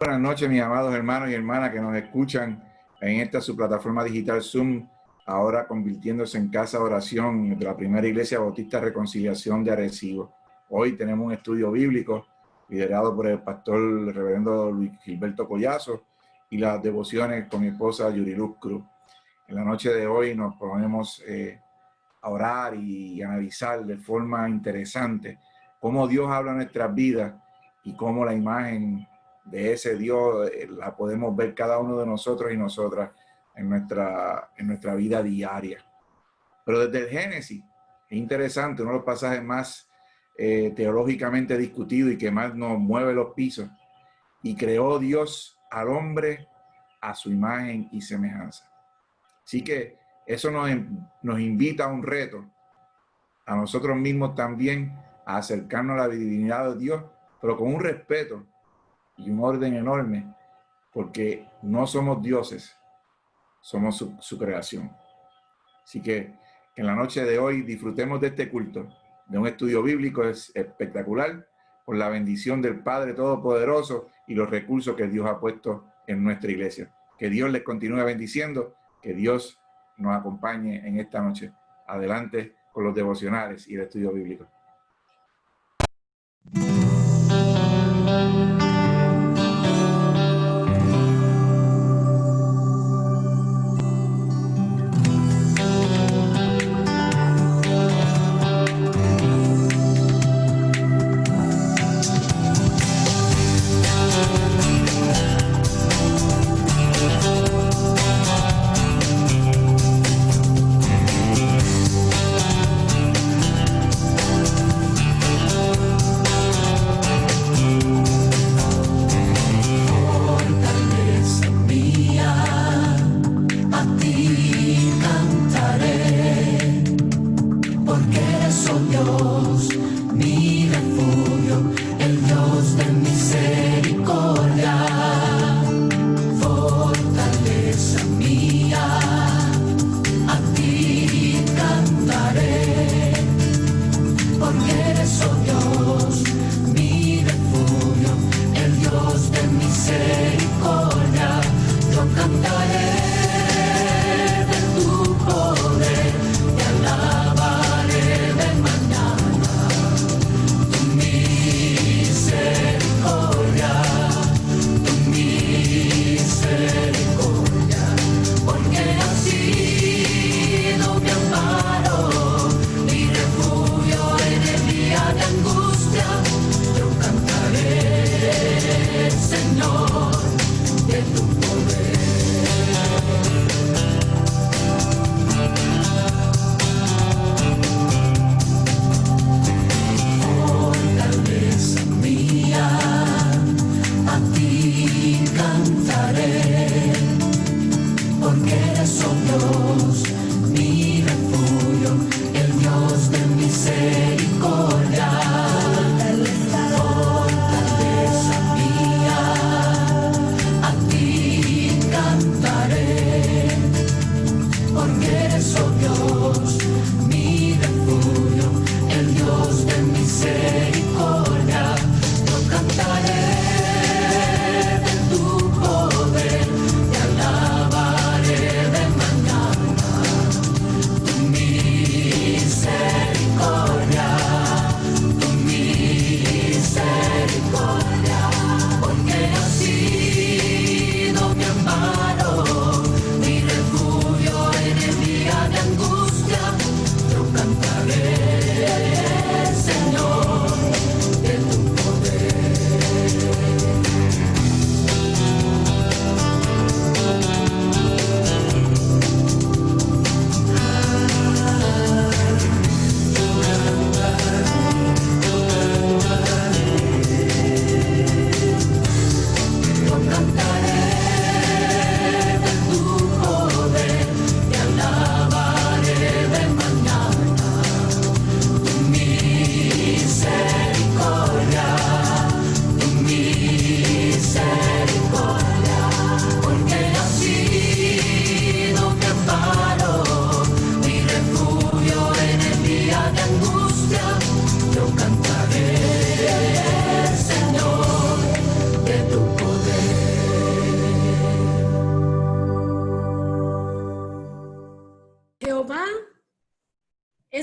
Buenas noches, mis amados hermanos y hermanas que nos escuchan en esta su plataforma digital Zoom, ahora convirtiéndose en casa de oración de la Primera Iglesia Bautista Reconciliación de Arecibo. Hoy tenemos un estudio bíblico liderado por el pastor reverendo Luis Gilberto Collazo y las devociones con mi esposa Yuriluz Cruz. En la noche de hoy nos ponemos a orar y analizar de forma interesante cómo Dios habla en nuestras vidas y cómo la imagen de ese Dios la podemos ver cada uno de nosotros y nosotras en nuestra vida diaria. Pero desde el Génesis, es interesante, uno de los pasajes más teológicamente discutidos y que más nos mueve los pisos. Y creó Dios al hombre a su imagen y semejanza. Así que eso nos invita a un reto, a nosotros mismos también, a acercarnos a la divinidad de Dios, pero con un respeto y un orden enorme, porque no somos dioses, somos su creación. Así que en la noche de hoy disfrutemos de este culto, de un estudio bíblico espectacular, por la bendición del Padre Todopoderoso y los recursos que Dios ha puesto en nuestra iglesia. Que Dios les continúe bendiciendo, que Dios nos acompañe en esta noche. Adelante con los devocionales y el estudio bíblico.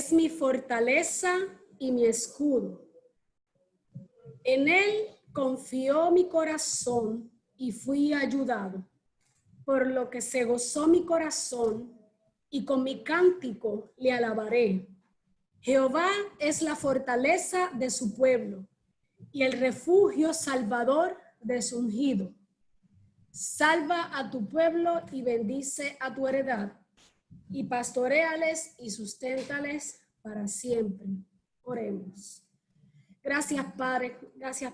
es mi fortaleza y mi escudo. En él confió mi corazón y fui ayudado, por lo que se gozó mi corazón y con mi cántico le alabaré. Jehová es la fortaleza de su pueblo y el refugio salvador de su ungido. Salva a tu pueblo y bendice a tu heredad, y pastoréales y susténtales para siempre. Oremos. Gracias,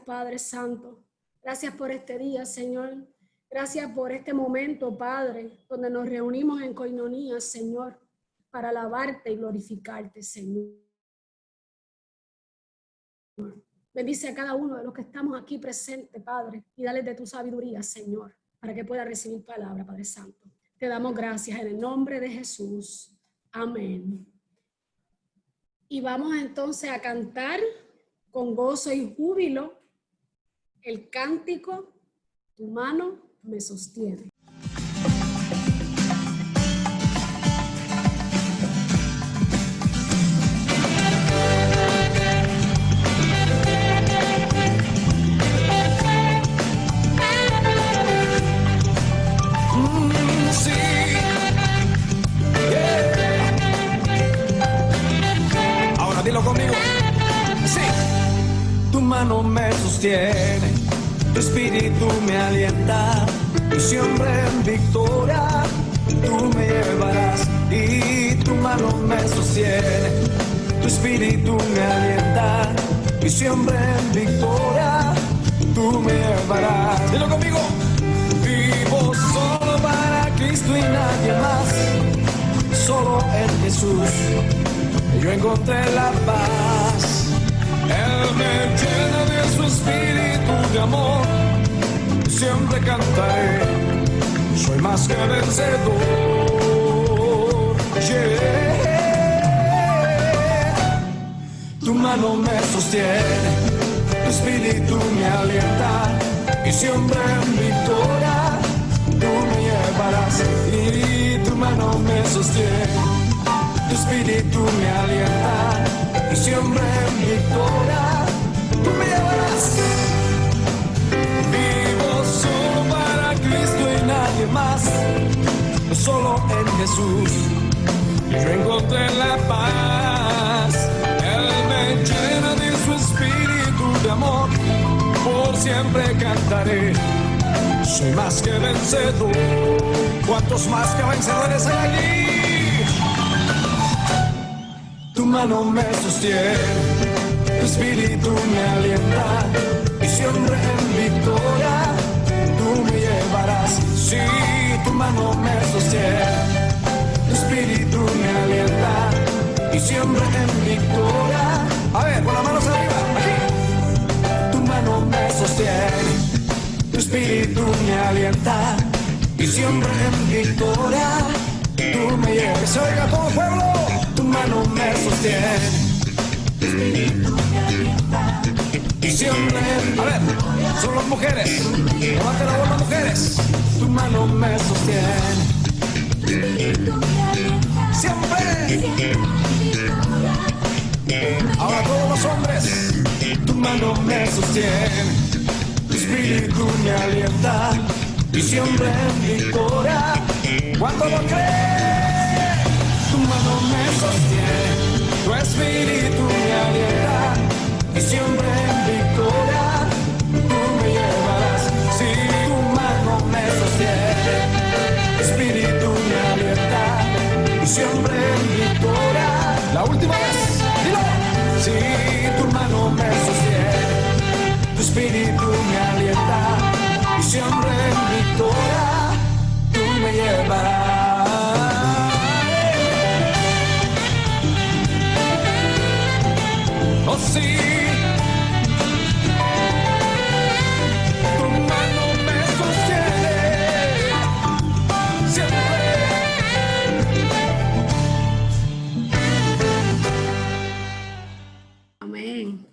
Padre Santo. Gracias por este día, Señor. Gracias por este momento, Padre, donde nos reunimos en coinonía, Señor, para alabarte y glorificarte, Señor. Bendice a cada uno de los que estamos aquí presentes, Padre, y dale de tu sabiduría, Señor, para que pueda recibir palabra, Padre Santo. Te damos gracias en el nombre de Jesús. Amén. Y vamos entonces a cantar con gozo y júbilo el cántico, tu mano me sostiene. Conmigo, sí. Tu mano me sostiene, tu espíritu me alienta, y siempre en victoria tú me llevarás. Y tu mano me sostiene, tu espíritu me alienta, y siempre en victoria tú me llevarás. Dilo conmigo. Vivo solo para Cristo y nadie más, solo en Jesús yo encontré la paz. Él me llena de su espíritu de amor. Siempre cantaré, soy más que vencedor. Yeah. Tu mano me sostiene, tu espíritu me alienta, y siempre en victoria tú me llevarás. Y tu mano me sostiene, tu espíritu me alienta, y siempre en victoria tú me llevarás. Vivo solo para Cristo y nadie más, solo en Jesús yo encontré la paz. Él me llena de su espíritu de amor, por siempre cantaré, soy más que vencedor. ¿Cuántos más que vencedores hay aquí? Tu mano me sostiene, tu espíritu me alienta, y siempre en victoria tú me llevarás. Sí, tu mano me sostiene, tu espíritu me alienta, y siempre en victoria. A ver, con las manos arriba, aquí. Tu mano me sostiene, tu espíritu me alienta, y siempre en victoria tú me llevas. Que se oiga todo el pueblo. Tu mano me sostiene, tu espíritu me alienta, y siempre. A ver, son las mujeres. Levanten la voz, mujeres. Tu mano me sostiene, tu espíritu me alienta, siempre. Ahora todos los hombres. Tu mano me sostiene, tu espíritu me alienta, y siempre en victoria. ¿Cuánto lo crees? Tu mano me sostiene, tu espíritu me alienta, y siempre en victoria tú me llevarás. Si tu mano me sostiene, tu espíritu me alienta, y siempre en victoria. La última vez, dilo. Si tu mano me sostiene, tu espíritu me alienta, y siempre en victoria tú me llevarás. Oh sí, tu mano me sostiene siempre. Amén.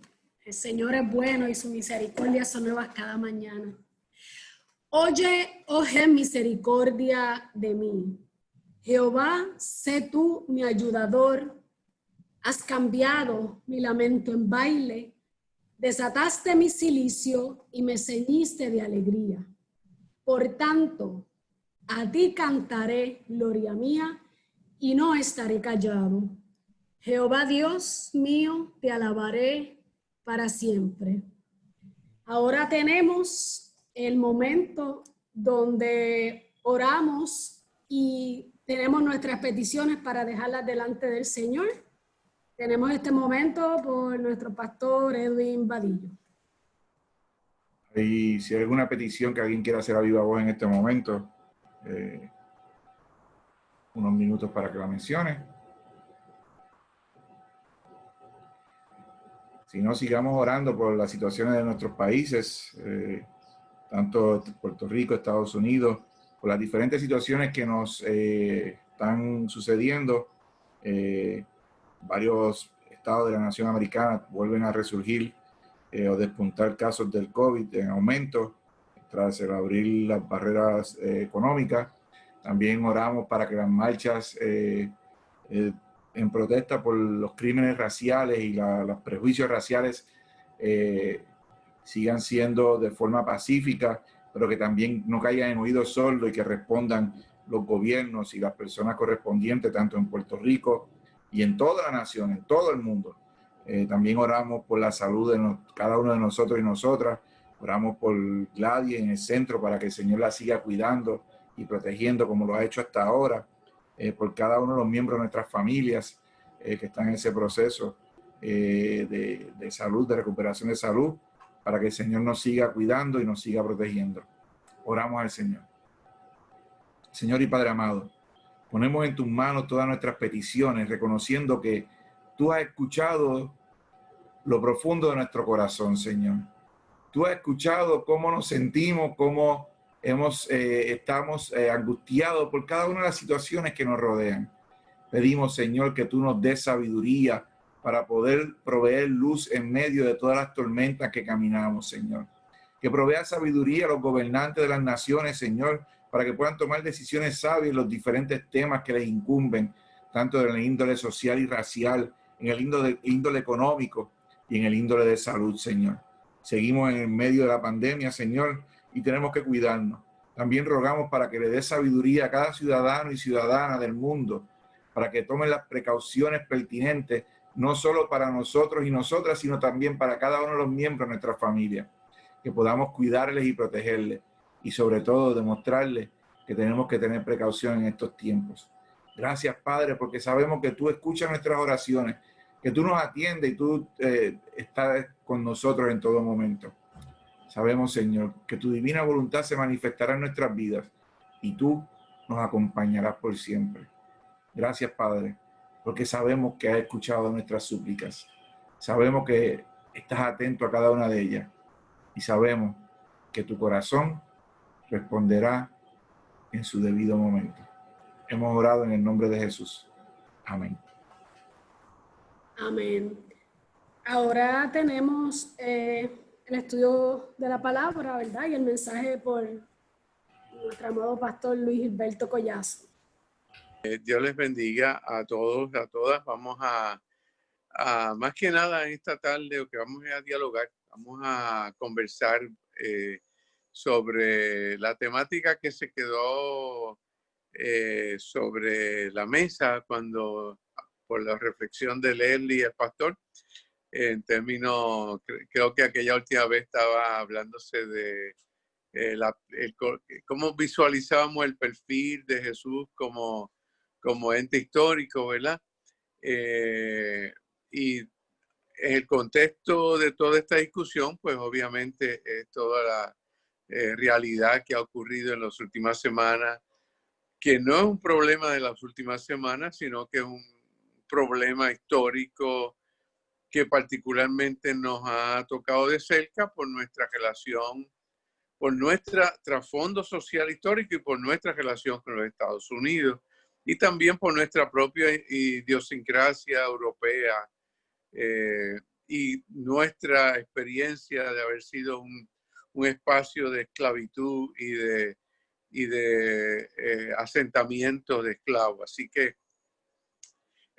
El Señor es bueno y sus misericordias son nuevas cada mañana. Oye, oh gen misericordia de mí. Jehová, sé tú mi ayudador. Has cambiado mi lamento en baile, desataste mi cilicio y me ceñiste de alegría. Por tanto, a ti cantaré, gloria mía, y no estaré callado. Jehová Dios mío, te alabaré para siempre. Ahora tenemos el momento donde oramos y tenemos nuestras peticiones para dejarlas delante del Señor. Tenemos este momento por nuestro pastor Edwin Vadillo. Y si hay alguna petición que alguien quiera hacer a viva voz en este momento, unos minutos para que la mencione. Si no, sigamos orando por las situaciones de nuestros países, tanto Puerto Rico, Estados Unidos, por las diferentes situaciones que nos están sucediendo. Varios estados de la nación americana vuelven a resurgir o despuntar casos del COVID en aumento tras el abrir las barreras económicas. También oramos para que las marchas en protesta por los crímenes raciales y los prejuicios raciales sigan siendo de forma pacífica, pero que también no caigan en oídos sordos y que respondan los gobiernos y las personas correspondientes, tanto en Puerto Rico y en toda la nación, en todo el mundo. También oramos por la salud de cada uno de nosotros y nosotras. Oramos por Gladys en el centro para que el Señor la siga cuidando y protegiendo como lo ha hecho hasta ahora. Por cada uno de los miembros de nuestras familias que están en ese proceso de salud, de recuperación de salud, para que el Señor nos siga cuidando y nos siga protegiendo. Oramos al Señor. Señor y Padre amado, ponemos en tus manos todas nuestras peticiones, reconociendo que tú has escuchado lo profundo de nuestro corazón, Señor. Tú has escuchado cómo nos sentimos, cómo estamos angustiados por cada una de las situaciones que nos rodean. Pedimos, Señor, que tú nos des sabiduría para poder proveer luz en medio de todas las tormentas que caminamos, Señor. Que provea sabiduría a los gobernantes de las naciones, Señor, para que puedan tomar decisiones sabias en los diferentes temas que les incumben, tanto en el índole social y racial, en el índole económico y en el índole de salud, Señor. Seguimos en medio de la pandemia, Señor, y tenemos que cuidarnos. También rogamos para que le dé sabiduría a cada ciudadano y ciudadana del mundo, para que tomen las precauciones pertinentes, no solo para nosotros y nosotras, sino también para cada uno de los miembros de nuestra familia, que podamos cuidarles y protegerles, y sobre todo demostrarles que tenemos que tener precaución en estos tiempos. Gracias, Padre, porque sabemos que tú escuchas nuestras oraciones, que tú nos atiendes y tú estás con nosotros en todo momento. Sabemos, Señor, que tu divina voluntad se manifestará en nuestras vidas y tú nos acompañarás por siempre. Gracias, Padre, porque sabemos que has escuchado nuestras súplicas. Sabemos que estás atento a cada una de ellas y sabemos que tu corazón responderá en su debido momento. Hemos orado en el nombre de Jesús. Amén. Amén. Ahora tenemos el estudio de la palabra, ¿verdad? Y el mensaje por nuestro amado pastor Luis Gilberto Collazo. Dios les bendiga a todos, a todas. Vamos a más que nada en esta tarde, lo que vamos a dialogar, vamos a conversar sobre la temática que se quedó sobre la mesa cuando, por la reflexión de Leslie, el pastor, en términos, creo que aquella última vez estaba hablándose de cómo visualizábamos el perfil de Jesús como ente histórico, ¿verdad? Y en el contexto de toda esta discusión, pues obviamente es toda la realidad que ha ocurrido en las últimas semanas, que no es un problema de las últimas semanas, sino que es un problema histórico que particularmente nos ha tocado de cerca por nuestra relación, por nuestro trasfondo social histórico y por nuestra relación con los Estados Unidos, y también por nuestra propia idiosincrasia europea y nuestra experiencia de haber sido un espacio de esclavitud y de asentamiento de esclavos. Así que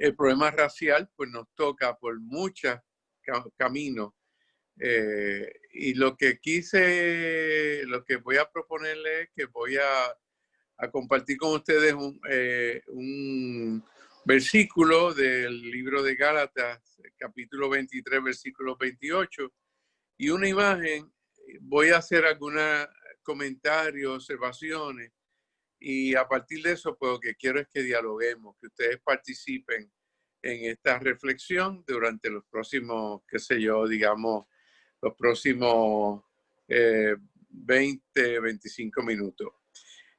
el problema racial pues nos toca por muchos caminos. Y lo que voy a proponerle es que voy a compartir con ustedes un versículo del libro de Gálatas, capítulo 23, versículo 28, y una imagen. Voy a hacer algunos comentarios, observaciones, y a partir de eso, pues lo que quiero es que dialoguemos, que ustedes participen en esta reflexión durante los próximos, qué sé yo, digamos, los próximos 20, 25 minutos.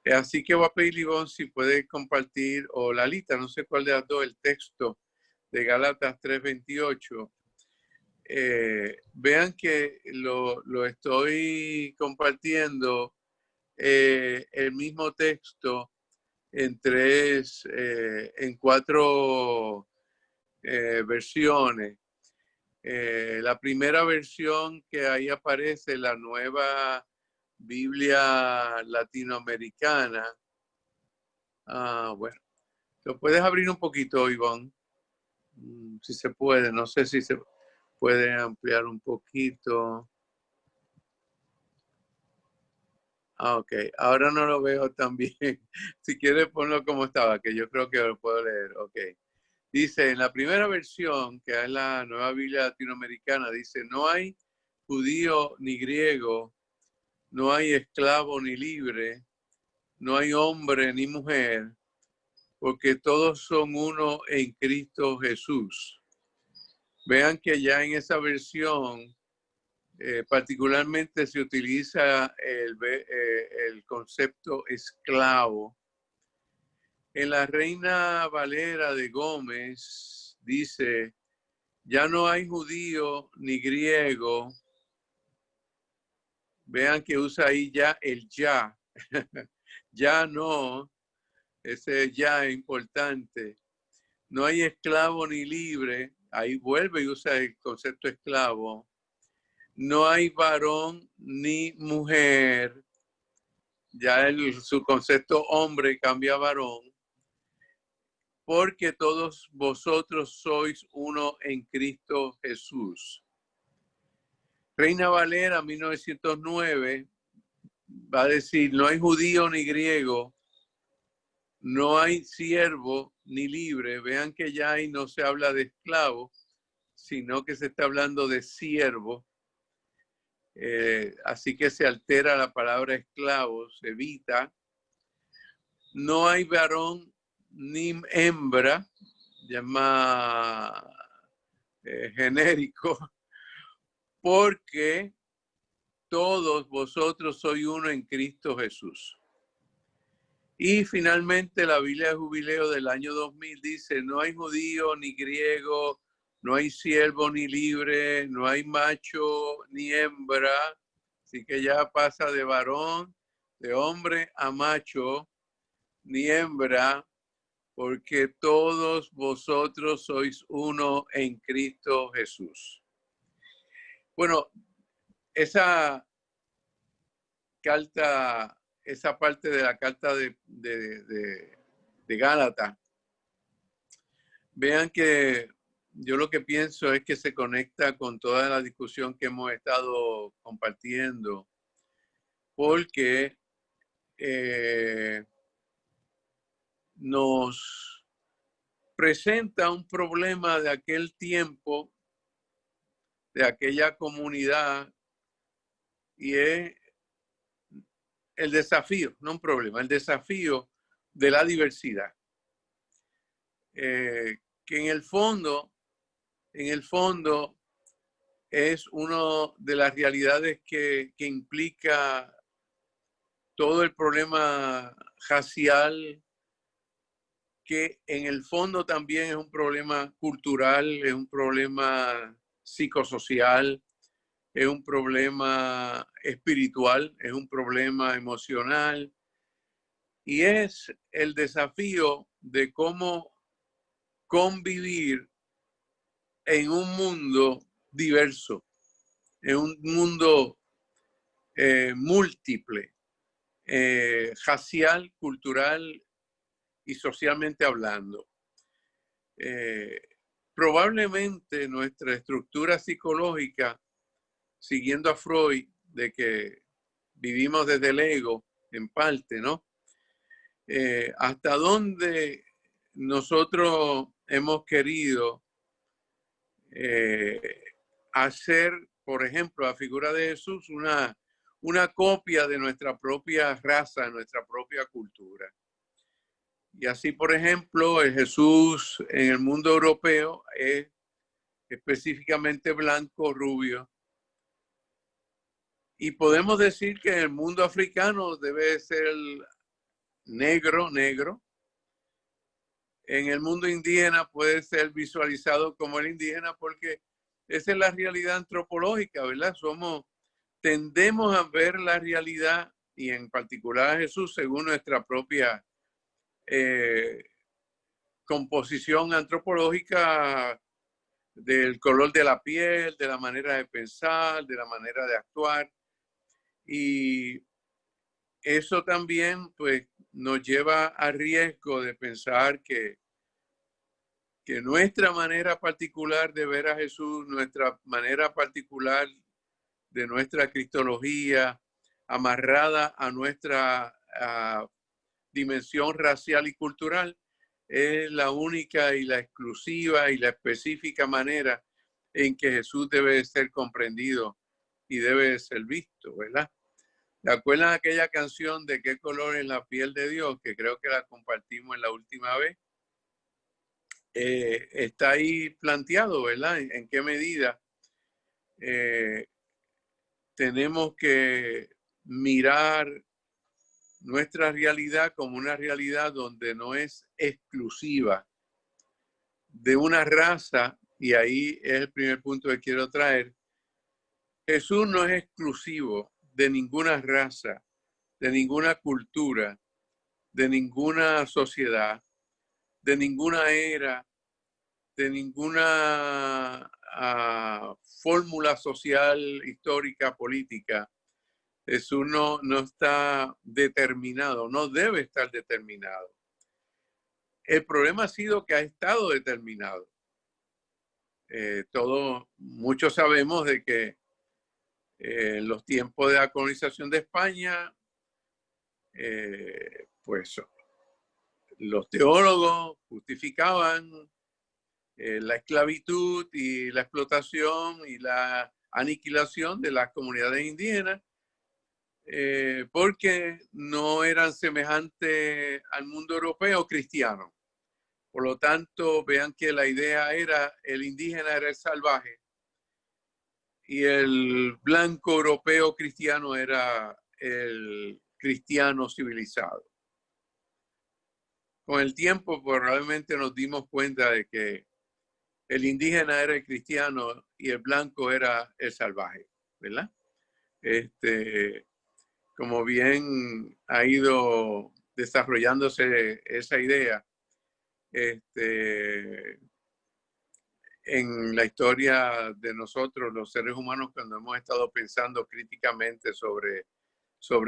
Así que voy a pedir, Ivonne, si puede compartir, o Lalita, no sé cuál de las dos, el texto de Gálatas 3:28. Vean que lo estoy compartiendo el mismo texto en cuatro versiones. La primera versión que ahí aparece, la Nueva Biblia Latinoamericana. Bueno, ¿lo puedes abrir un poquito, Ivonne? Si se puede, no sé si se puede ampliar un poquito. Ok, ahora no lo veo tan bien. Si quieres ponlo como estaba, que yo creo que lo puedo leer. Ok. Dice, en la primera versión, que es la Nueva Biblia Latinoamericana, dice, no hay judío ni griego, no hay esclavo ni libre, no hay hombre ni mujer, porque todos son uno en Cristo Jesús. Vean que ya en esa versión particularmente se utiliza el concepto esclavo. En la Reina Valera de Gómez dice, ya no hay judío ni griego. Vean que usa ahí ya el ya. Ya no, ese ya es importante. No hay esclavo ni libre. Ahí vuelve y usa el concepto esclavo. No hay varón ni mujer. Ya su concepto hombre cambia a varón. Porque todos vosotros sois uno en Cristo Jesús. Reina Valera 1909 va a decir, no hay judío ni griego, no hay siervo ni libre. Vean que ya ahí no se habla de esclavo, sino que se está hablando de siervo. Así que se altera la palabra esclavo, se evita. No hay varón ni hembra, llama genérico, porque todos vosotros sois uno en Cristo Jesús. Y finalmente la Biblia de Jubileo del año 2000 dice, no hay judío ni griego, no hay siervo ni libre, no hay macho ni hembra. Así que ya pasa de varón, de hombre a macho, ni hembra, porque todos vosotros sois uno en Cristo Jesús. Bueno, esa carta, esa parte de la carta de Gálatas, vean que yo lo que pienso es que se conecta con toda la discusión que hemos estado compartiendo, porque nos presenta un problema de aquel tiempo, de aquella comunidad, y es el desafío, no un problema, el desafío de la diversidad. Que en el fondo es una de las realidades que implica todo el problema racial, que en el fondo también es un problema cultural, es un problema psicosocial, es un problema espiritual, es un problema emocional, y es el desafío de cómo convivir en un mundo diverso, en un mundo múltiple, racial, cultural y socialmente hablando. probablemente nuestra estructura psicológica, siguiendo a Freud, de que vivimos desde el ego, en parte, ¿no? Hasta dónde nosotros hemos querido hacer, por ejemplo, la figura de Jesús, una copia de nuestra propia raza, nuestra propia cultura. Y así, por ejemplo, el Jesús en el mundo europeo es específicamente blanco, rubio. Y podemos decir que en el mundo africano debe ser negro, negro. En el mundo indígena puede ser visualizado como el indígena porque esa es la realidad antropológica, ¿verdad? Tendemos a ver la realidad y en particular a Jesús según nuestra propia composición antropológica del color de la piel, de la manera de pensar, de la manera de actuar. Y eso también pues nos lleva a riesgo de pensar que nuestra manera particular de ver a Jesús, nuestra manera particular de nuestra cristología, amarrada a nuestra dimensión racial y cultural, es la única y la exclusiva y la específica manera en que Jesús debe ser comprendido y debe ser visto, ¿verdad? ¿Se acuerdan aquella canción de qué color es la piel de Dios? Que creo que la compartimos en la última vez. Está ahí planteado, ¿verdad? En qué medida tenemos que mirar nuestra realidad como una realidad donde no es exclusiva de una raza, y ahí es el primer punto que quiero traer. Jesús no es exclusivo de ninguna raza, de ninguna cultura, de ninguna sociedad, de ninguna era, de ninguna fórmula social, histórica, política. Jesús no está determinado, no debe estar determinado. El problema ha sido que ha estado determinado. Muchos sabemos de que en los tiempos de la colonización de España, pues los teólogos justificaban la esclavitud y la explotación y la aniquilación de las comunidades indígenas porque no eran semejantes al mundo europeo cristiano. Por lo tanto, vean que la idea era el indígena era el salvaje y el blanco europeo cristiano era el cristiano civilizado. Con el tiempo probablemente nos dimos cuenta de que el indígena era el cristiano y el blanco era el salvaje, ¿verdad? Como bien ha ido desarrollándose esa idea en la historia de nosotros, los seres humanos, cuando hemos estado pensando críticamente sobre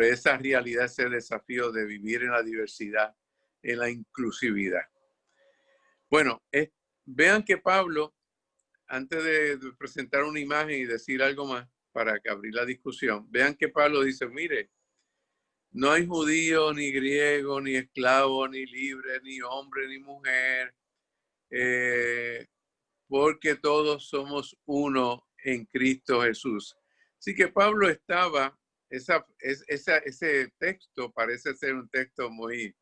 esa realidad, ese desafío de vivir en la diversidad, en la inclusividad. Bueno, vean que Pablo, antes de presentar una imagen y decir algo más para abrir la discusión, vean que Pablo dice, mire, no hay judío, ni griego, ni esclavo, ni libre, ni hombre, ni mujer, porque todos somos uno en Cristo Jesús. Así que Pablo estaba, ese texto parece ser un texto muy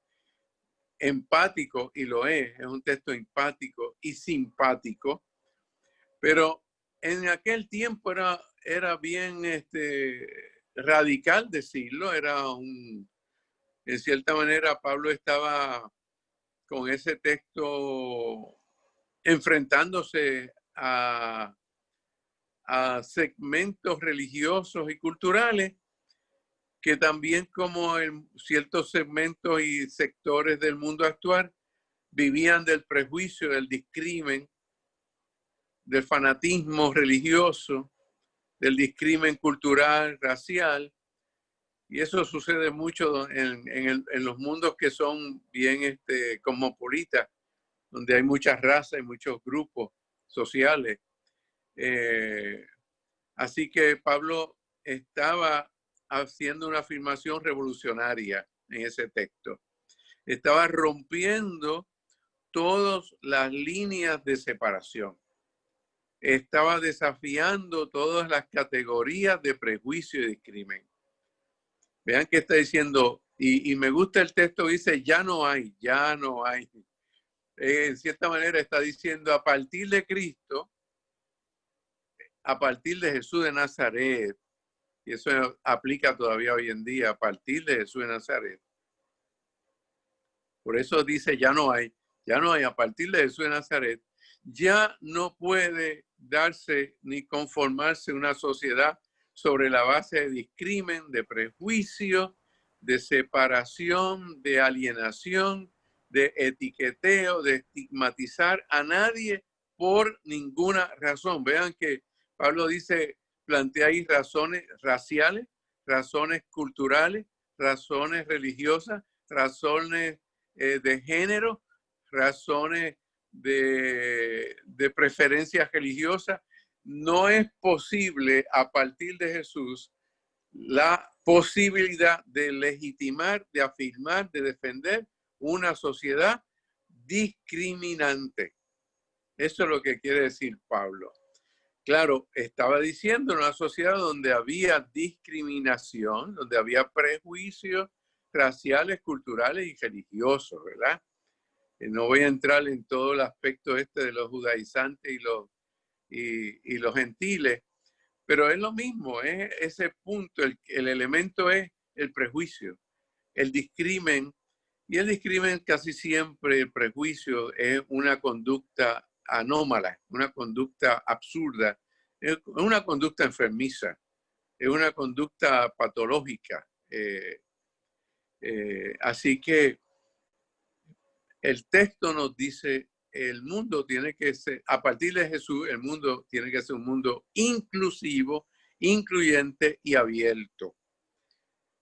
empático, y lo es un texto empático y simpático, pero en aquel tiempo era bien radical decirlo, en cierta manera Pablo estaba con ese texto enfrentándose a segmentos religiosos y culturales que también, como en ciertos segmentos y sectores del mundo actual, vivían del prejuicio, del discrimen, del fanatismo religioso, del discrimen cultural, racial. Y eso sucede mucho en los mundos que son bien cosmopolitas, donde hay muchas razas y muchos grupos sociales. Así que Pablo estaba haciendo una afirmación revolucionaria en ese texto. Estaba rompiendo todas las líneas de separación. Estaba desafiando todas las categorías de prejuicio y discrimen. Vean que está diciendo, y me gusta el texto, dice, ya no hay. En cierta manera está diciendo, a partir de Cristo, a partir de Jesús de Nazaret, y eso aplica todavía hoy en día, a partir de Jesús de Nazaret. Por eso dice, ya no hay, a partir de Jesús de Nazaret, ya no puede darse ni conformarse una sociedad sobre la base de discrimen, de prejuicio, de separación, de alienación, de etiqueteo, de estigmatizar a nadie por ninguna razón. Vean que Pablo dice, plantea ahí razones raciales, razones culturales, razones religiosas, razones de género, razones de preferencias religiosas. No es posible a partir de Jesús la posibilidad de legitimar, de afirmar, de defender una sociedad discriminante. Eso es lo que quiere decir Pablo. Claro, estaba diciendo una sociedad donde había discriminación, donde había prejuicios raciales, culturales y religiosos, ¿verdad? No voy a entrar en todo el aspecto de los judaizantes y los gentiles, pero es lo mismo, es ese punto, el elemento es el prejuicio, el discrimen, y el discrimen casi siempre, el prejuicio es una conducta anómala, una conducta absurda, es una conducta enfermiza, es una conducta patológica. Así que el texto nos dice, el mundo tiene que ser, a partir de Jesús, el mundo tiene que ser un mundo inclusivo, incluyente y abierto.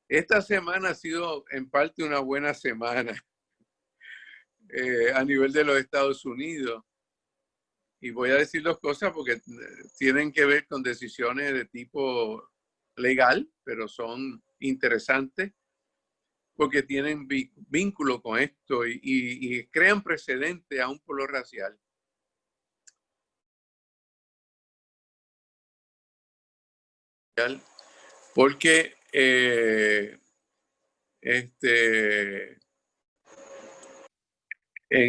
Esta semana ha sido en parte una buena semana a nivel de los Estados Unidos. Y voy a decir dos cosas porque tienen que ver con decisiones de tipo legal, pero son interesantes porque tienen vínculo con esto y crean precedente aún por lo racial. Porque en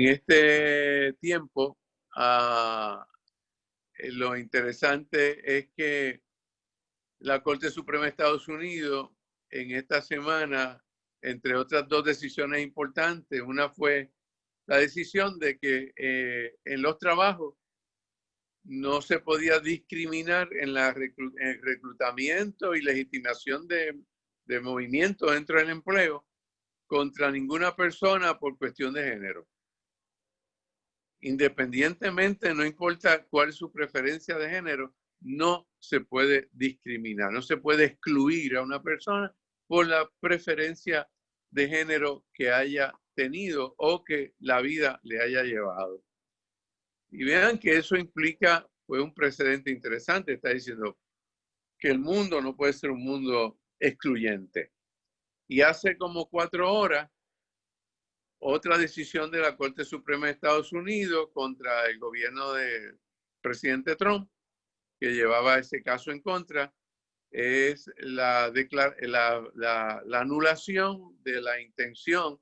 este tiempo, lo interesante es que la Corte Suprema de Estados Unidos en esta semana, entre otras dos decisiones importantes, una fue la decisión de que en los trabajos no se podía discriminar en el reclutamiento y legitimación de movimiento dentro del empleo contra ninguna persona por cuestión de género. Independientemente, no importa cuál es su preferencia de género, no se puede discriminar, no se puede excluir a una persona por la preferencia de género que haya tenido o que la vida le haya llevado. Y vean que eso implica pues, un precedente interesante. Está diciendo que el mundo no puede ser un mundo excluyente. Y hace como 4 horas, otra decisión de la Corte Suprema de Estados Unidos contra el gobierno del presidente Trump, que llevaba ese caso en contra, es la anulación de la intención,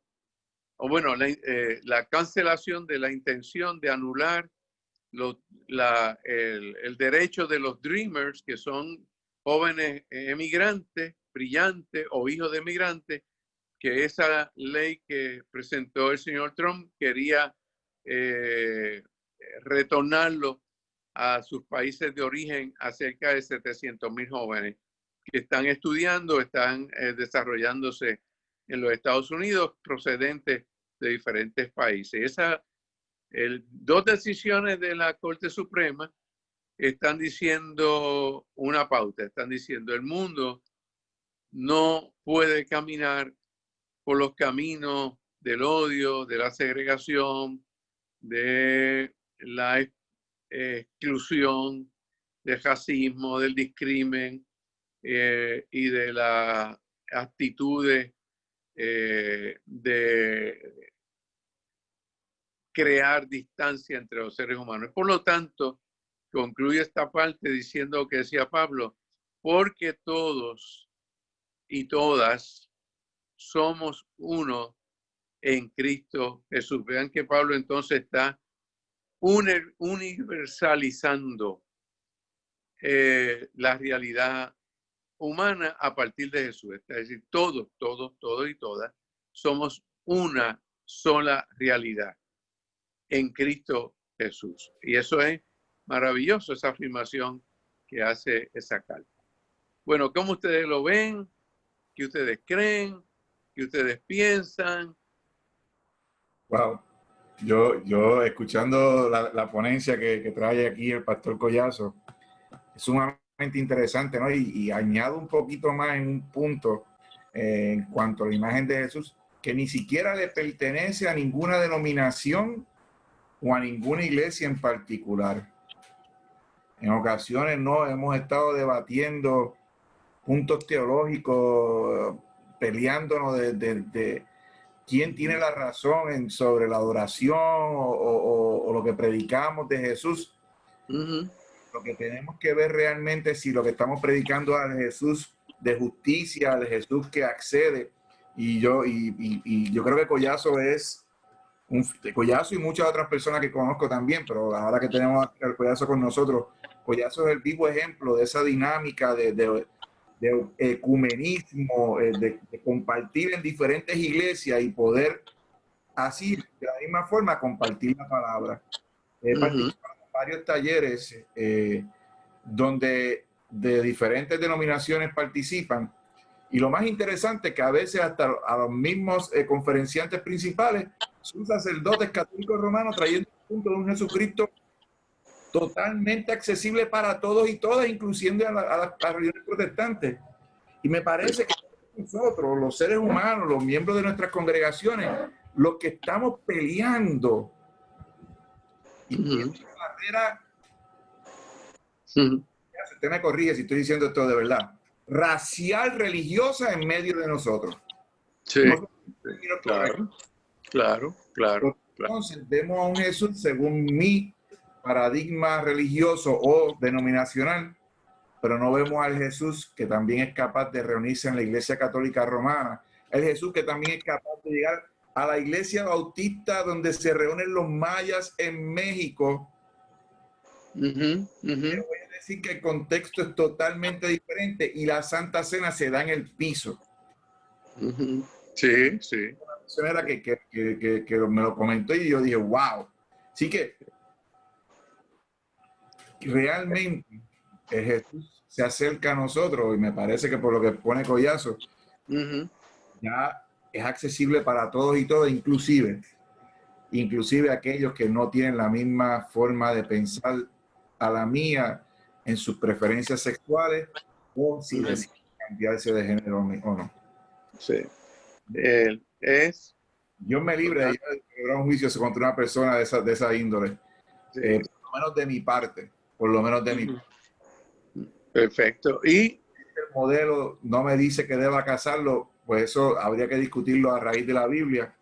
o bueno, la cancelación de la intención de anular el derecho de los Dreamers, que son jóvenes emigrantes, brillantes o hijos de emigrantes, que esa ley que presentó el señor Trump quería retornarlo a sus países de origen a cerca de 700,000 jóvenes que están estudiando, están desarrollándose en los Estados Unidos procedentes de diferentes países. Dos decisiones de la Corte Suprema están diciendo una pauta, están diciendo el mundo no puede caminar por los caminos del odio, de la segregación, de la exclusión, del racismo, del discrimen y de las actitudes de crear distancia entre los seres humanos. Por lo tanto, concluye esta parte diciendo que decía Pablo, porque todos y todas somos uno en Cristo Jesús. Vean que Pablo entonces está universalizando la realidad humana a partir de Jesús. Es decir, todos y todas somos una sola realidad en Cristo Jesús. Y eso es maravilloso, esa afirmación que hace esa carta. Bueno, ¿cómo ustedes lo ven? ¿Qué ustedes creen? ¿Qué ustedes piensan? Wow. Yo escuchando la ponencia que trae aquí el pastor Collazo, es sumamente interesante, ¿no? Y añado un poquito más en un punto en cuanto a la imagen de Jesús, que ni siquiera le pertenece a ninguna denominación o a ninguna iglesia en particular. En ocasiones no hemos estado debatiendo puntos teológicos, peleándonos de quién tiene la razón sobre la adoración o lo que predicamos de Jesús. Lo que tenemos que ver realmente es si lo que estamos predicando es de Jesús de justicia, de Jesús que accede. Y yo creo que Collazo es Collazo y muchas otras personas que conozco también, pero ahora que tenemos al Collazo con nosotros, Collazo es el vivo ejemplo de esa dinámica de ecumenismo, de compartir en diferentes iglesias y poder así, de la misma forma, compartir la palabra. He participado en varios talleres donde de diferentes denominaciones participan, y lo más interesante es que a veces hasta a los mismos conferenciantes principales son sacerdotes católicos romanos trayendo el punto de un Jesucristo totalmente accesible para todos y todas, incluyendo a las religiones protestantes. Y me parece que nosotros, los seres humanos, los miembros de nuestras congregaciones, los que estamos peleando y barrera, usted me corrige si estoy diciendo esto de verdad, racial, religiosa en medio de nosotros. Sí, no claro. Entonces vemos a un Jesús según mi paradigma religioso o denominacional, pero no vemos al Jesús que también es capaz de reunirse en la Iglesia Católica Romana, el Jesús que también es capaz de llegar a la Iglesia Bautista donde se reúnen los mayas en México. Voy a decir que el contexto es totalmente diferente y la Santa Cena se da en el piso. Sí. Una persona que me lo comentó y yo dije, wow. Así que realmente Jesús se acerca a nosotros y me parece que por lo que pone Collazo, ya es accesible para todos y todas, inclusive aquellos que no tienen la misma forma de pensar a la mía en sus preferencias sexuales o si deciden cambiarse de género o no. Sí. Yo me libre de llevar un juicio contra una persona de esa índole, Sí. por lo menos de mi parte, Perfecto. Y el modelo no me dice que deba casarlo, pues eso habría que discutirlo a raíz de la Biblia.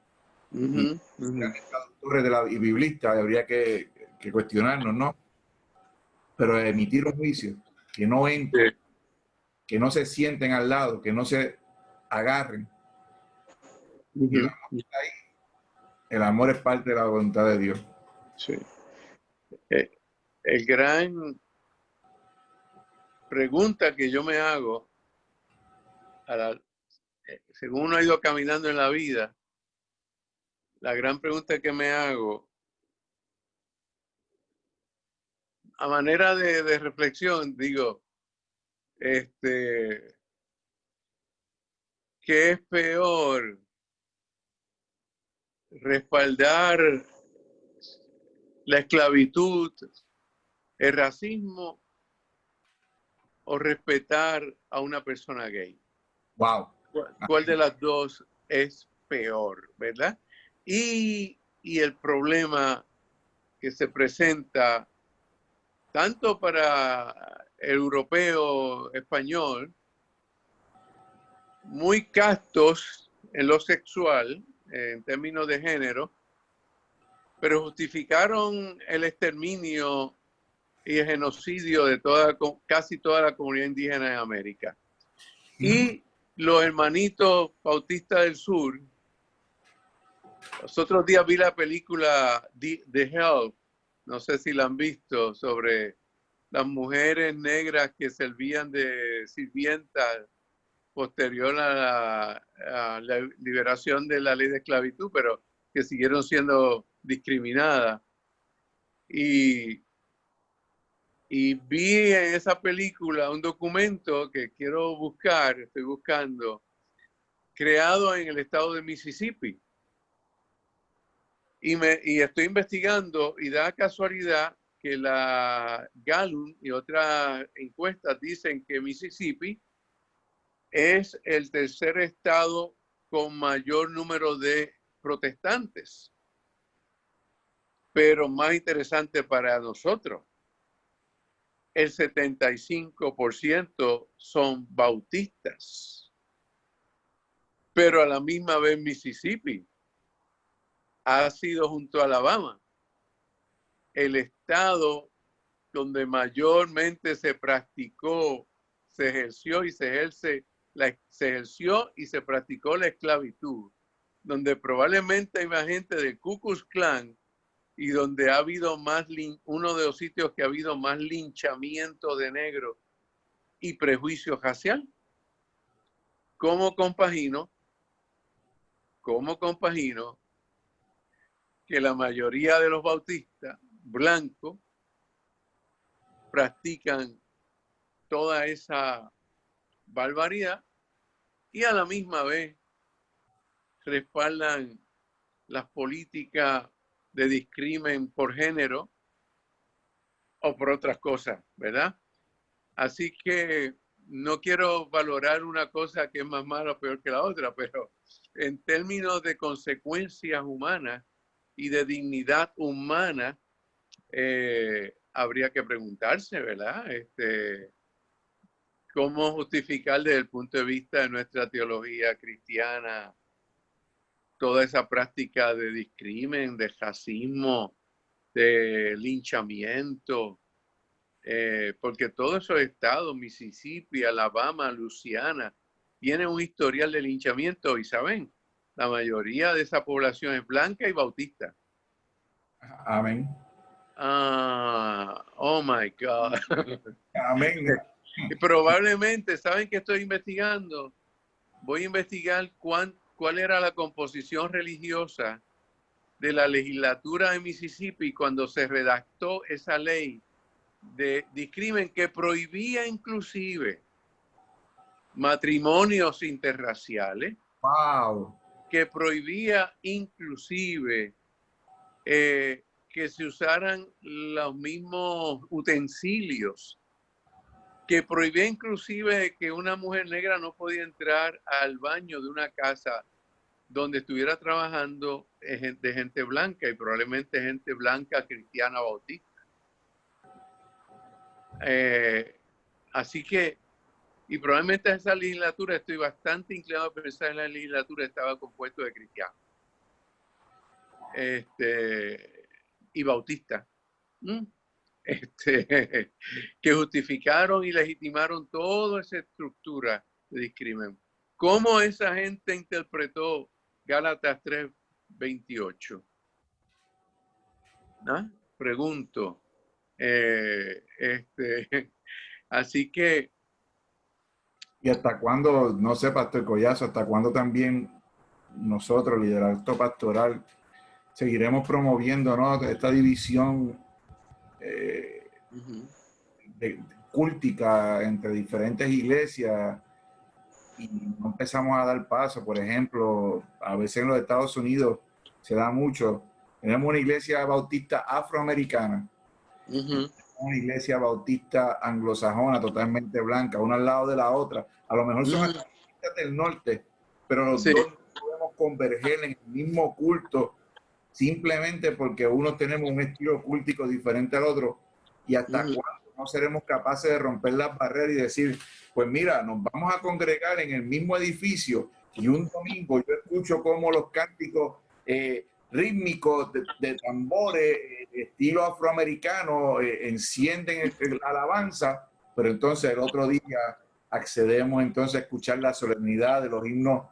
Traductores de la y biblistas habría que cuestionarnos, ¿no? Pero emitir un juicio que no entre, que no se sienten al lado, que no se agarren. Y el amor es parte de la voluntad de Dios. Sí. El gran pregunta que yo me hago, según uno ha ido caminando en la vida, la gran pregunta que me hago, a manera de reflexión, digo, ¿qué es peor? ¿Respaldar la esclavitud, el racismo o respetar a una persona gay? Wow. ¿Cuál de las dos es peor, verdad? Y el problema que se presenta tanto para el europeo español, muy castos en lo sexual, en términos de género, pero justificaron el exterminio y el genocidio de casi toda la comunidad indígena en América. Y los hermanitos bautistas del sur, los otros días vi la película The Help, no sé si la han visto, sobre las mujeres negras que servían de sirvientas posterior a la liberación de la ley de esclavitud, pero que siguieron siendo discriminadas. Y vi en esa película un documento que quiero buscar, estoy buscando, creado en el estado de Mississippi. Y estoy investigando y da casualidad que la Gallup y otras encuestas dicen que Mississippi es el tercer estado con mayor número de protestantes. Pero más interesante para nosotros, el 75% son bautistas. Pero a la misma vez Mississippi ha sido, junto a Alabama, el estado donde mayormente se practicó, se ejerció y se practicó la esclavitud, donde probablemente hay más gente del Ku Klux Klan y donde ha habido uno de los sitios que ha habido más linchamiento de negros y prejuicio racial. ¿Cómo compagino que la mayoría de los bautistas blancos practican toda esa barbaridad y a la misma vez respaldan las políticas de discrimen por género o por otras cosas, ¿verdad? Así que no quiero valorar una cosa que es más mala o peor que la otra, pero en términos de consecuencias humanas y de dignidad humana, habría que preguntarse, ¿verdad? ¿Cómo justificar desde el punto de vista de nuestra teología cristiana toda esa práctica de discrimen, de racismo, de linchamiento? Porque todos esos estados, Mississippi, Alabama, Luisiana, tienen un historial de linchamiento y saben, la mayoría de esa población es blanca y bautista. Amén. Oh my God. Amén. Y probablemente, ¿saben qué estoy investigando? Voy a investigar cuál era la composición religiosa de la legislatura de Mississippi cuando se redactó esa ley de discrimen que prohibía inclusive matrimonios interraciales. Wow. Que prohibía inclusive que se usaran los mismos utensilios, que prohibía inclusive que una mujer negra no podía entrar al baño de una casa donde estuviera trabajando de gente blanca y probablemente gente blanca cristiana bautista. Así que, y probablemente esa legislatura, estoy bastante inclinado a pensar en la legislatura, estaba compuesto de cristianos y bautistas, que justificaron y legitimaron toda esa estructura de discrimen. ¿Cómo esa gente interpretó Gálatas 3:28? ¿Ah? Pregunto. Así que... ¿Y hasta cuándo, no sé, Pastor Collazo, hasta cuándo también nosotros, liderazgo pastoral, seguiremos promoviendo, ¿no?, esta división cúltica entre diferentes iglesias y no empezamos a dar paso? Por ejemplo, a veces en los Estados Unidos se da mucho. Tenemos una iglesia bautista afroamericana, una iglesia bautista anglosajona totalmente blanca, una al lado de la otra. A lo mejor son bautistas del norte, pero los dos podemos converger en el mismo culto simplemente porque unos tenemos un estilo cultico diferente al otro, y hasta Ujú. cuándo no seremos capaces de romper las barreras y decir, pues mira, nos vamos a congregar en el mismo edificio y un domingo yo escucho cómo los cánticos rítmicos de tambores, estilo afroamericano, encienden la alabanza, pero entonces el otro día accedemos entonces a escuchar la solemnidad de los himnos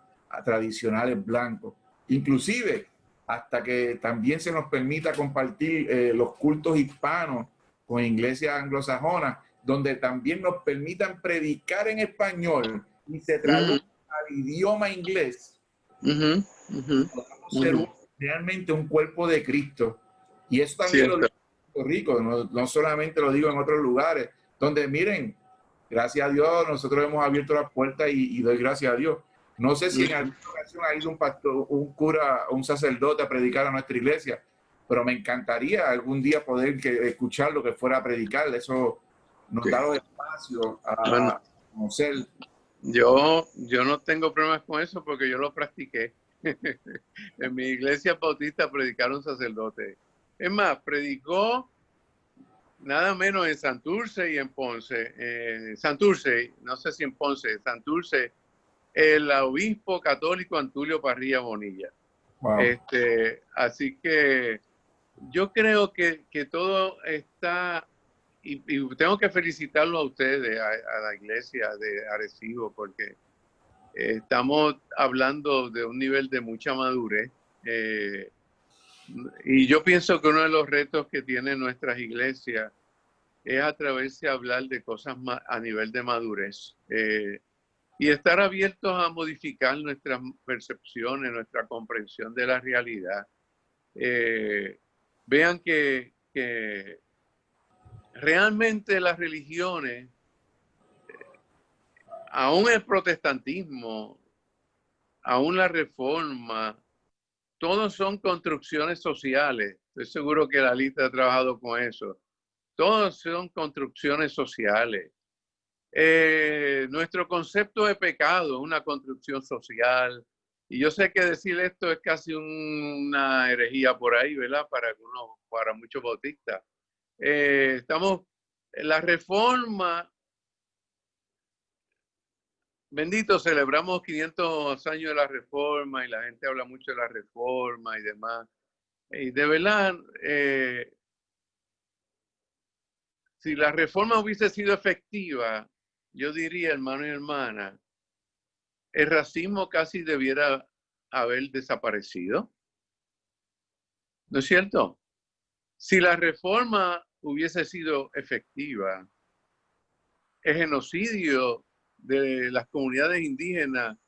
tradicionales blancos. Inclusive, hasta que también se nos permita compartir los cultos hispanos con iglesias anglosajonas, donde también nos permitan predicar en español y se traduzca al idioma inglés, Ujú, ujú, podamos ser ujú. realmente un cuerpo de Cristo. Y eso también lo Cierto. digo en Puerto Rico, no solamente lo digo en otros lugares, donde miren, gracias a Dios, nosotros hemos abierto las puertas y doy gracias a Dios. No sé si en Ujú. alguna ocasión ha ido un pastor, un cura, un sacerdote a predicar a nuestra iglesia, pero me encantaría algún día poder escuchar lo que fuera a predicar. Eso nos Sí. da los espacios Bueno, a conocer. yo no tengo problemas con eso porque yo lo practiqué. En mi iglesia bautista predicaron sacerdotes. Es más, predicó nada menos en Santurce y en Ponce. Santurce, no sé si en Ponce, Santurce, el obispo católico Antulio Parrilla Bonilla. Wow. Así que yo creo que todo está, y tengo que felicitarlo a ustedes, a la iglesia de Arecibo, porque estamos hablando de un nivel de mucha madurez. Y yo pienso que uno de los retos que tienen nuestras iglesias es atreverse a hablar de cosas a nivel de madurez. Y estar abiertos a modificar nuestras percepciones, nuestra comprensión de la realidad. Vean que realmente las religiones, aún el protestantismo, aún la reforma, todos son construcciones sociales. Estoy seguro que la lista ha trabajado con eso. Todos son construcciones sociales. Nuestro concepto de pecado es una construcción social. Y yo sé que decir esto es casi una herejía por ahí, ¿verdad? Para muchos bautistas. La reforma, bendito, celebramos 500 años de la reforma y la gente habla mucho de la reforma y demás. Y de verdad, si la reforma hubiese sido efectiva, yo diría, hermano y hermana, el racismo casi debiera haber desaparecido. ¿No es cierto? Si la reforma hubiese sido efectiva, el genocidio de las comunidades indígenas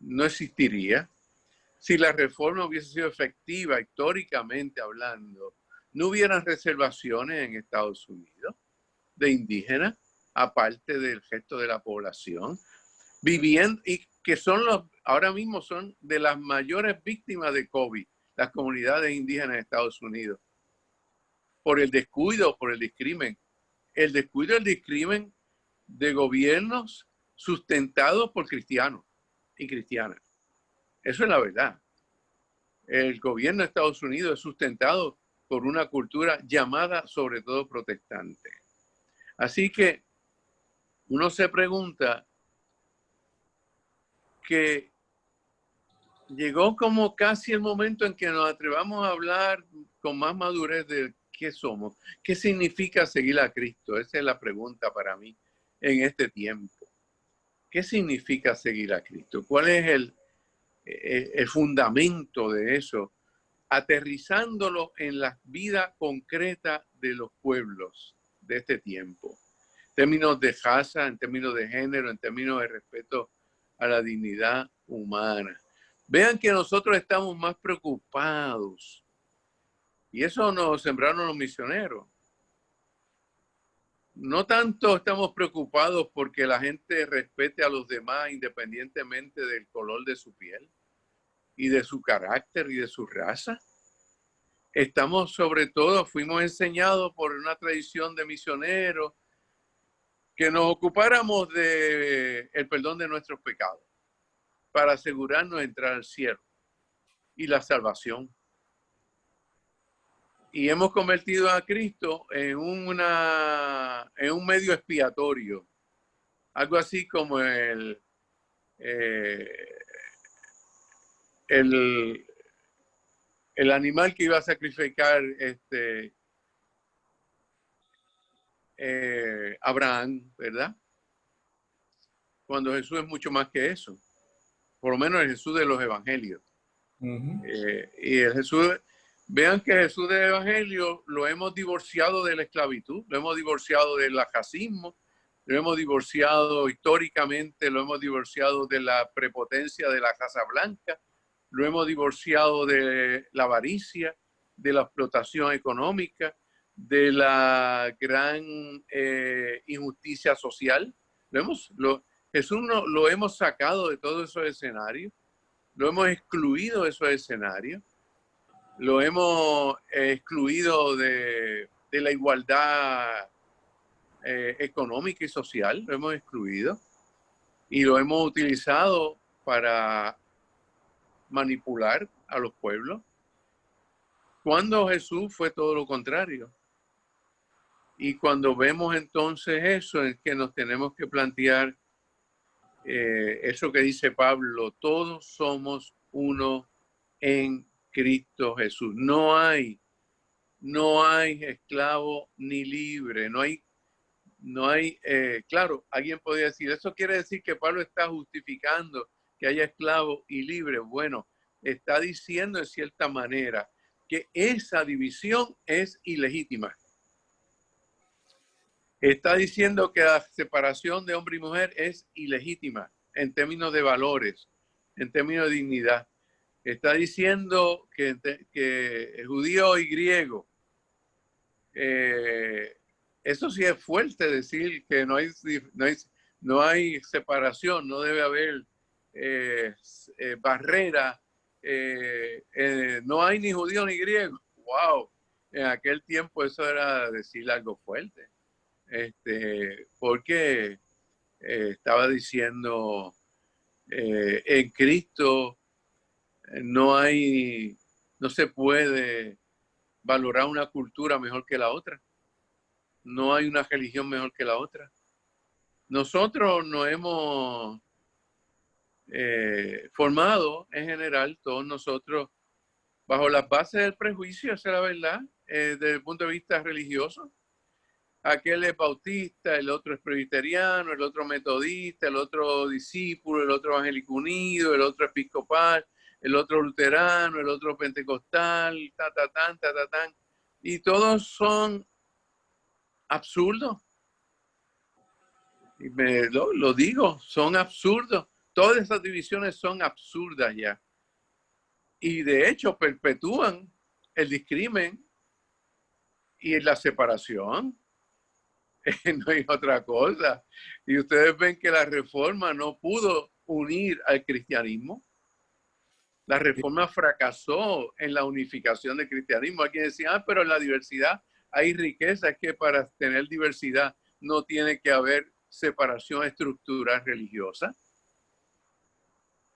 no existiría. Si la reforma hubiese sido efectiva, históricamente hablando, no hubieran reservaciones en Estados Unidos de indígenas, aparte del resto de la población, viviendo, y que ahora mismo son de las mayores víctimas de COVID, las comunidades indígenas de Estados Unidos, por el descuido, por el discrimen. El descuido y el discrimen de gobiernos sustentados por cristianos y cristianas. Eso es la verdad. El gobierno de Estados Unidos es sustentado por una cultura llamada sobre todo protestante. Así que uno se pregunta que llegó como casi el momento en que nos atrevamos a hablar con más madurez de qué somos, qué significa seguir a Cristo. Esa es la pregunta para mí en este tiempo. ¿Qué significa seguir a Cristo? ¿Cuál es el fundamento de eso? Aterrizándolo en la vida concreta de los pueblos de este tiempo. En términos de raza, en términos de género, en términos de respeto a la dignidad humana. Vean que nosotros estamos más preocupados. Y eso nos sembraron los misioneros. No tanto estamos preocupados porque la gente respete a los demás independientemente del color de su piel y de su carácter y de su raza. Estamos sobre todo, fuimos enseñados por una tradición de misioneros que nos ocupáramos de el perdón de nuestros pecados para asegurarnos de entrar al cielo y la salvación. y hemos convertido a Cristo en un medio expiatorio, algo así como el animal que iba a sacrificar Abraham, ¿verdad? Cuando Jesús es mucho más que eso, por lo menos el Jesús de los evangelios. Y el Jesús, vean que Jesús del evangelio lo hemos divorciado de la esclavitud, lo hemos divorciado del racismo, lo hemos divorciado históricamente, lo hemos divorciado de la prepotencia de la Casa Blanca, lo hemos divorciado de la avaricia, de la explotación económica, de la gran injusticia social. Jesús lo hemos sacado de todos esos escenarios, lo hemos excluido de esos escenarios, lo hemos excluido de la igualdad económica y social, lo hemos excluido y lo hemos utilizado para manipular a los pueblos, cuando Jesús fue todo lo contrario. Y cuando vemos entonces eso, es que nos tenemos que plantear eso que dice Pablo: todos somos uno en Cristo Jesús. No hay esclavo ni libre, no hay, claro, alguien podría decir, eso quiere decir que Pablo está justificando que haya esclavo y libre. Bueno, está diciendo de cierta manera que esa división es ilegítima. Está diciendo que la separación de hombre y mujer es ilegítima en términos de valores, en términos de dignidad. Está diciendo que judío y griego, eso sí es fuerte decir que no hay separación, no debe haber barrera, no hay ni judío ni griego. ¡Wow! En aquel tiempo eso era decir algo fuerte. Porque estaba diciendo en Cristo no se puede valorar una cultura mejor que la otra, no hay una religión mejor que la otra. Nosotros nos hemos formado en general, todos nosotros, bajo las bases del prejuicio, esa es la verdad, desde el punto de vista religioso. Aquel es bautista, el otro es presbiteriano, el otro metodista, el otro discípulo, el otro evangélico unido, el otro episcopal, el otro luterano, el otro pentecostal, ta. Y todos son absurdos. Y lo digo, son absurdos. Todas esas divisiones son absurdas ya. Y de hecho perpetúan el discrimen y la separación. No hay otra cosa. Y ustedes ven que la reforma no pudo unir al cristianismo. La reforma fracasó en la unificación del cristianismo. Hay quien decía, pero en la diversidad hay riqueza. Es que para tener diversidad no tiene que haber separación estructural religiosa.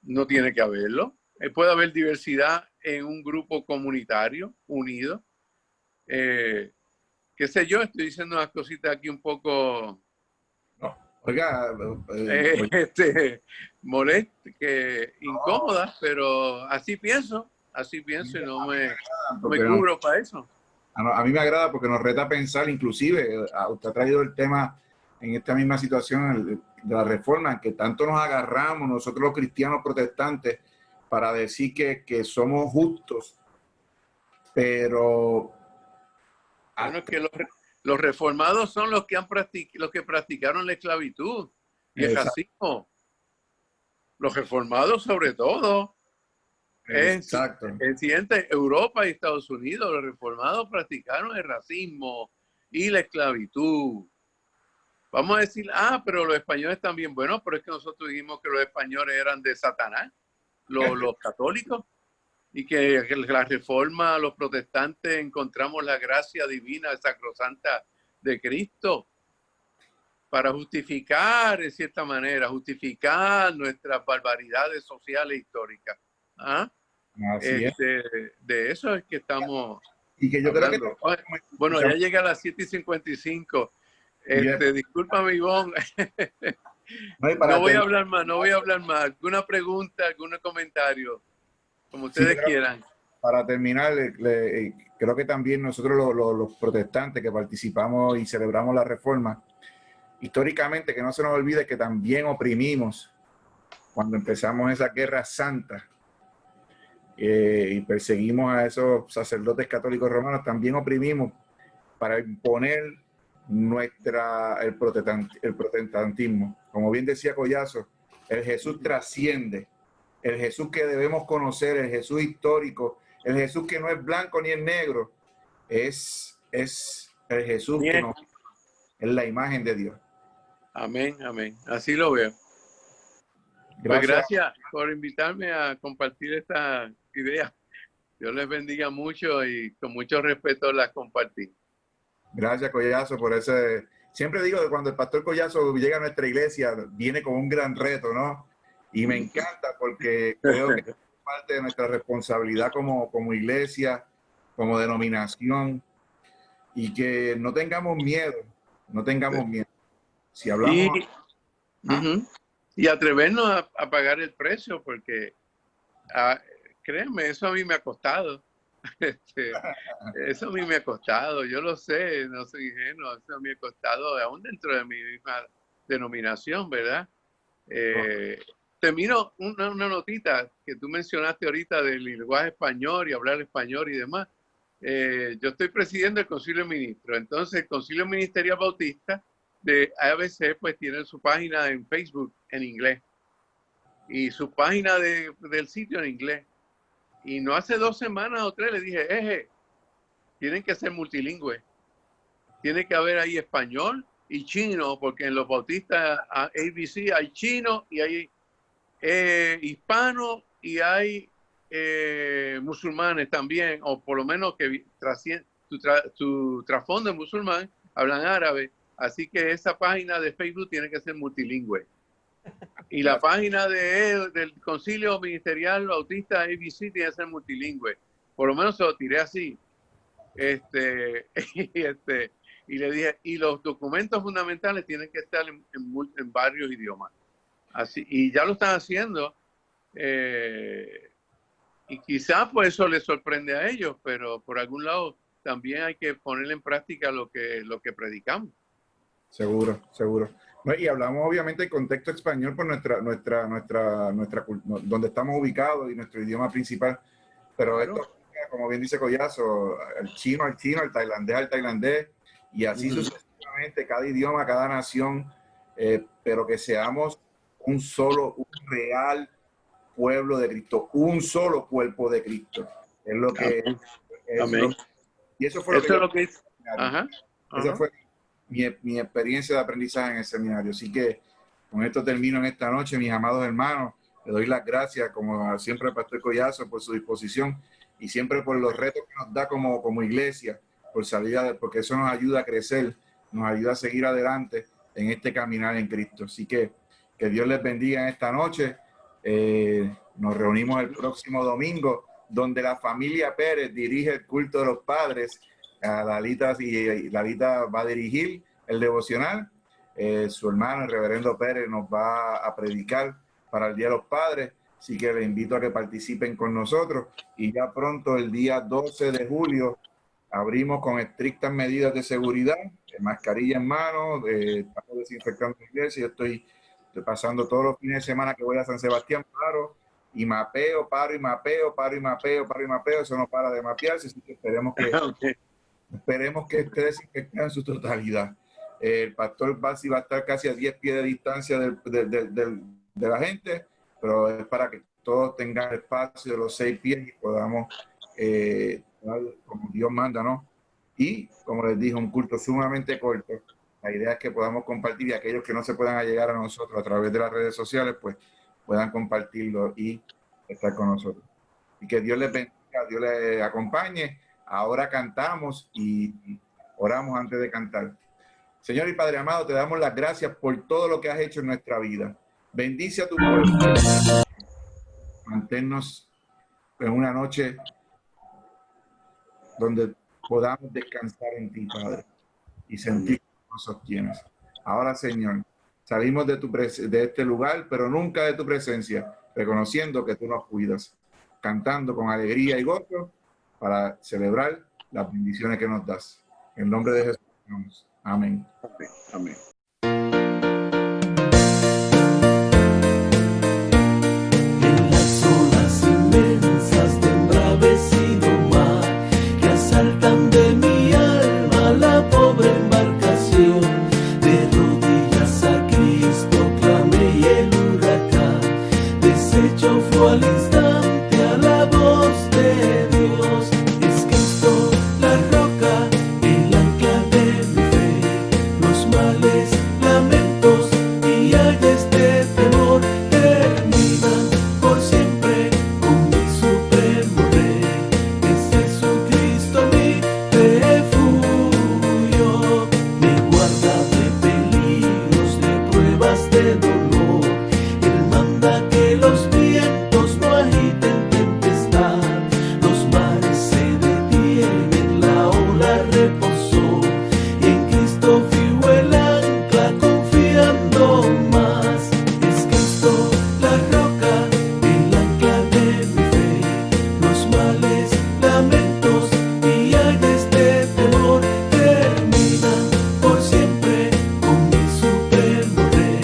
No tiene que haberlo. Puede haber diversidad en un grupo comunitario unido. Qué sé yo, estoy diciendo unas cositas aquí un poco Oiga, incómodas, pero así pienso y no me cubro para eso. A mí me agrada porque nos reta a pensar, inclusive, usted ha traído el tema en esta misma situación de la reforma, que tanto nos agarramos nosotros los cristianos protestantes para decir que somos justos, pero... Bueno, es que los reformados son los que practicaron la esclavitud y el racismo. Los reformados, sobre todo, exacto. en Europa y Estados Unidos, los reformados practicaron el racismo y la esclavitud. Vamos a decir, pero los españoles también. Bueno, pero es que nosotros dijimos que los españoles eran de Satanás, los católicos. Y que la reforma, los protestantes, encontramos la gracia divina sacrosanta de Cristo para justificar, en cierta manera, justificar nuestras barbaridades sociales e históricas. De eso es que estamos... Y que yo creo que... Bueno, ya llega a las 7:55. Discúlpame, Ivonne. No voy a hablar más, no voy a hablar más. ¿Alguna pregunta, algún comentario? Como ustedes quieran. Para terminar, creo que también nosotros los protestantes que participamos y celebramos la Reforma, históricamente que no se nos olvide que también oprimimos cuando empezamos esa guerra santa y perseguimos a esos sacerdotes católicos romanos, también oprimimos para imponer el protestantismo. Como bien decía Collazo, el Jesús trasciende, el Jesús que debemos conocer, el Jesús histórico, el Jesús que no es blanco ni es negro, es el Jesús que nos, es la imagen de Dios. Amén, amén. Así lo veo. Pues gracias por invitarme a compartir esta idea. Dios les bendiga mucho y con mucho respeto las compartí. Gracias, Collazo, por ese... Siempre digo que cuando el pastor Collazo llega a nuestra iglesia, viene con un gran reto, ¿no? Y me encanta porque creo que es parte de nuestra responsabilidad como iglesia, como denominación, y que no tengamos miedo, no tengamos miedo. Si hablamos... Y atrevernos a pagar el precio, porque créeme, eso a mí me ha costado. Eso a mí me ha costado, yo lo sé, no soy ingenuo, eso a mí me ha costado, aún dentro de mi misma denominación, ¿verdad? Termino una notita que tú mencionaste ahorita del lenguaje español y hablar español y demás. Yo estoy presidiendo el Concilio de Ministros, entonces el Concilio Ministerial Bautista de ABC pues tiene su página en Facebook en inglés y su página del sitio en inglés. Y no hace 2 semanas o 3 le dije, tienen que ser multilingües. Tiene que haber ahí español y chino, porque en los bautistas ABC hay chino y hay hispano y hay musulmanes también, o por lo menos que su trasfondo es musulmán, hablan árabe. Así que esa página de Facebook tiene que ser multilingüe. Y la página del Concilio Ministerial Bautista ABC tiene que ser multilingüe. Por lo menos se lo tiré así. Y le dije, y los documentos fundamentales tienen que estar en varios idiomas. Así, y ya lo están haciendo. Y quizás pues eso les sorprende a ellos, pero por algún lado también hay que poner en práctica lo que predicamos. Seguro, seguro. Y hablamos obviamente del contexto español por donde estamos ubicados y nuestro idioma principal. Pero claro, esto, como bien dice Collazo, el chino al chino, el tailandés al tailandés, y así sucesivamente, cada idioma, cada nación, pero que seamos un real pueblo de Cristo, un solo cuerpo de Cristo. Es lo que Amén. Y eso fue lo que es. Esa fue mi experiencia de aprendizaje en el seminario. Así que con esto termino en esta noche, mis amados hermanos. Le doy las gracias, como siempre, al pastor Collazo, por su disposición y siempre por los retos que nos da como iglesia, porque eso nos ayuda a crecer, nos ayuda a seguir adelante en este caminar en Cristo. Así que Dios les bendiga en esta noche. Nos reunimos el próximo domingo, donde la familia Pérez dirige el culto de los padres. Lalita va a dirigir el devocional. Su hermano, el reverendo Pérez, nos va a predicar para el Día de los Padres. Así que les invito a que participen con nosotros. Y ya pronto, el día 12 de julio, abrimos con estrictas medidas de seguridad, mascarilla en mano, estamos desinfectando la iglesia. Yo estoy pasando todos los fines de semana que voy a San Sebastián, paro y mapeo, paro y mapeo, paro y mapeo, paro y mapeo. Eso no para de mapearse, así que esperemos que esté desinfectado en su totalidad. El pastor Basi va a estar casi a 10 pies de distancia de la gente, pero es para que todos tengan el espacio de los 6 pies y podamos, como Dios manda, ¿no? Y, como les dije, un culto sumamente corto. La idea es que podamos compartir y aquellos que no se puedan llegar a nosotros a través de las redes sociales, pues puedan compartirlo y estar con nosotros. Y que Dios les bendiga, Dios les acompañe. Ahora cantamos y oramos antes de cantar. Señor y Padre amado, te damos las gracias por todo lo que has hecho en nuestra vida. Bendice a tu pueblo. Manténnos en una noche donde podamos descansar en ti, Padre, y sentir que nos sostienes. Ahora, Señor, salimos de este lugar, pero nunca de tu presencia, reconociendo que tú nos cuidas, cantando con alegría y gozo para celebrar las bendiciones que nos das. En nombre de Jesús. Amén. Amén. En las olas inmensas de embravecido mar que asaltan de mi alma la pobre embarcación, de rodillas a Cristo clamé y el huracán deshecho fue al instante a la voz de Dios. Es Cristo la roca, el ancla de mi fe, los males, lamentos y ayes de temor terminan por siempre con mi supremo Rey. Es Jesucristo mi refugio, me guarda de peligros, de pruebas de dolor. Él manda que los vientos no agiten tempestad, los mares se detienen, la ola reposó, y en Cristo fijo el ancla confiando más. Es Cristo la roca, el ancla de mi fe, los males, lamentos y ayes de temor terminan por siempre con mi supremo Rey.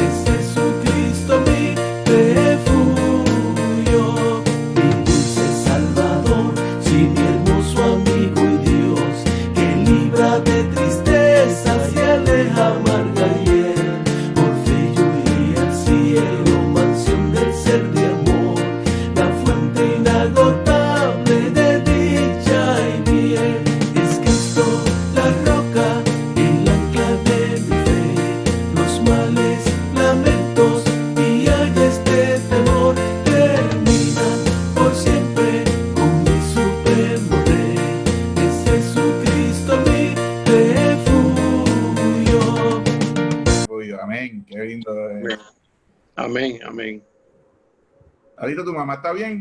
Es Jesucristo mi refugio, mi dulce Salvador, sí, mi hermoso amigo y Dios, que libra de tristezas y aleja amarga hiel. Por fe yo iré al cielo, mansión del ser de amor, la fuente inagotable de dicha y bien. Es Cristo la roca, el ancla de mi fe, los males, lamentos y ayes de temor terminan por siempre con mi supremo Rey. Es Jesucristo mi refugio. Amén. Qué lindo. Amén, amén. Alito, ¿tu mamá está bien?